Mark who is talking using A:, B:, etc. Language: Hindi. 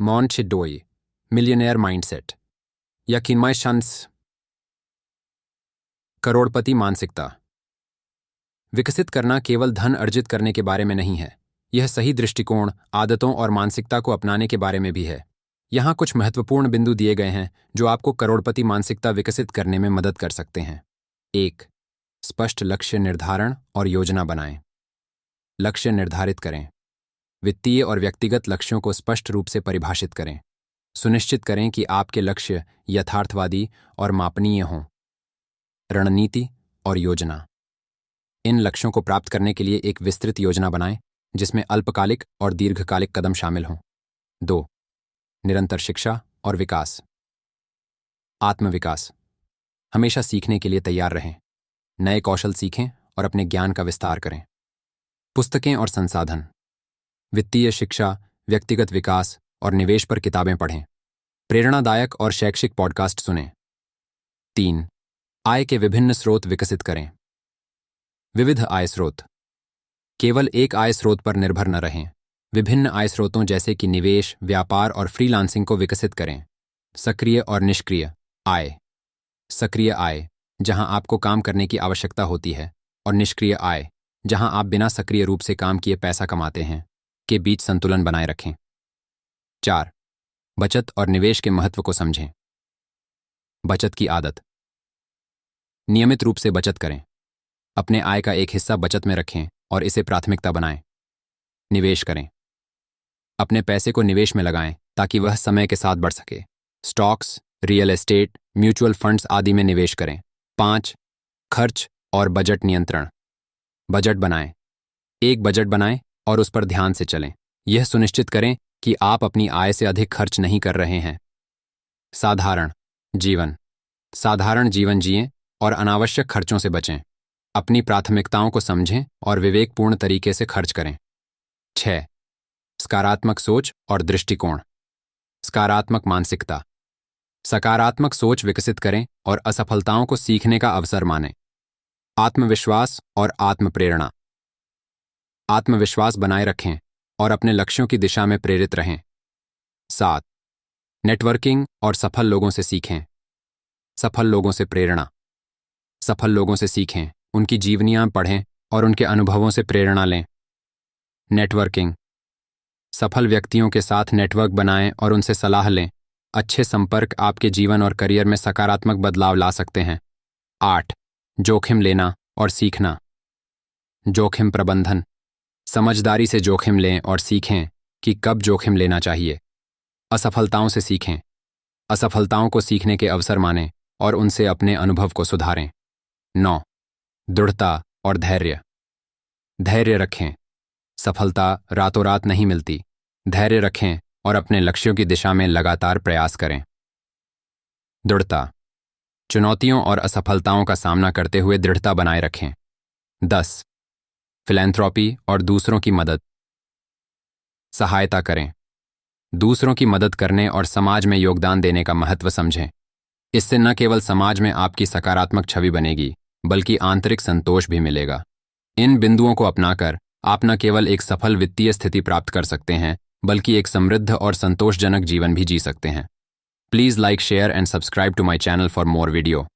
A: Monchidoi, मिलियनेयर माइंडसेट, यकीनमय शंस, करोड़पति मानसिकता। विकसित करना केवल धन अर्जित करने के बारे में नहीं है, यह सही दृष्टिकोण, आदतों और मानसिकता को अपनाने के बारे में भी है। यहाँ कुछ महत्वपूर्ण बिंदु दिए गए हैं जो आपको करोड़पति मानसिकता विकसित करने में मदद कर सकते हैं। 1. स्पष्ट लक्ष्य निर्धारण और योजना बनाएं। लक्ष्य निर्धारित करें। वित्तीय और व्यक्तिगत लक्ष्यों को स्पष्ट रूप से परिभाषित करें। सुनिश्चित करें कि आपके लक्ष्य यथार्थवादी और मापनीय हों। रणनीति और योजना। इन लक्ष्यों को प्राप्त करने के लिए एक विस्तृत योजना बनाएं जिसमें अल्पकालिक और दीर्घकालिक कदम शामिल हों। 2. निरंतर शिक्षा और विकास। आत्मविकास। हमेशा सीखने के लिए तैयार रहें। नए कौशल सीखें और अपने ज्ञान का विस्तार करें। पुस्तकें और संसाधन। वित्तीय शिक्षा, व्यक्तिगत विकास और निवेश पर किताबें पढ़ें। प्रेरणादायक और शैक्षिक पॉडकास्ट सुनें। 3. आय के विभिन्न स्रोत विकसित करें। विविध आय स्रोत। केवल एक आय स्रोत पर निर्भर न रहें। विभिन्न आय स्रोतों जैसे कि निवेश, व्यापार और फ्रीलांसिंग को विकसित करें। सक्रिय और निष्क्रिय आय। सक्रिय आय, जहां आपको काम करने की आवश्यकता होती है, और निष्क्रिय आय, जहां आप बिना सक्रिय रूप से काम किए पैसा कमाते हैं, के बीच संतुलन बनाए रखें। 4. बचत और निवेश के महत्व को समझें। बचत की आदत। नियमित रूप से बचत करें। अपने आय का एक हिस्सा बचत में रखें और इसे प्राथमिकता बनाएं। निवेश करें। अपने पैसे को निवेश में लगाएं ताकि वह समय के साथ बढ़ सके। Stocks, real estate, mutual funds आदि में निवेश करें। 5. खर्च और बजट नियंत्रण। बजट बनाएं। एक बजट बनाएं और उस पर ध्यान से चलें। यह सुनिश्चित करें कि आप अपनी आय से अधिक खर्च नहीं कर रहे हैं। साधारण जीवन। साधारण जीवन जिएं और अनावश्यक खर्चों से बचें। अपनी प्राथमिकताओं को समझें और विवेकपूर्ण तरीके से खर्च करें। 6. सकारात्मक सोच और दृष्टिकोण। सकारात्मक मानसिकता। सकारात्मक सोच विकसित करें और असफलताओं को सीखने का अवसर मानें। आत्मविश्वास और आत्मप्रेरणा। आत्मविश्वास बनाए रखें और अपने लक्ष्यों की दिशा में प्रेरित रहें। 7. नेटवर्किंग और सफल लोगों से सीखें। सफल लोगों से प्रेरणा। सफल लोगों से सीखें, उनकी जीवनियां पढ़ें और उनके अनुभवों से प्रेरणा लें। नेटवर्किंग। सफल व्यक्तियों के साथ नेटवर्क बनाएं और उनसे सलाह लें। अच्छे संपर्क आपके जीवन और करियर में सकारात्मक बदलाव ला सकते हैं। 8. जोखिम लेना और सीखना। जोखिम प्रबंधन। समझदारी से जोखिम लें और सीखें कि कब जोखिम लेना चाहिए। असफलताओं से सीखें। असफलताओं को सीखने के अवसर मानें और उनसे अपने अनुभव को सुधारें। 9. दृढ़ता और धैर्य। धैर्य रखें। सफलता रातों रात नहीं मिलती। धैर्य रखें और अपने लक्ष्यों की दिशा में लगातार प्रयास करें। दृढ़ता। चुनौतियों और असफलताओं का सामना करते हुए दृढ़ता बनाए रखें। 10. फिलैंथ्रोपी और दूसरों की मदद। सहायता करें। दूसरों की मदद करने और समाज में योगदान देने का महत्व समझें। इससे न केवल समाज में आपकी सकारात्मक छवि बनेगी, बल्कि आंतरिक संतोष भी मिलेगा। इन बिंदुओं को अपनाकर आप न केवल एक सफल वित्तीय स्थिति प्राप्त कर सकते हैं, बल्कि एक समृद्ध और संतोषजनक जीवन भी जी सकते हैं। Please like, share and subscribe to my channel for more video.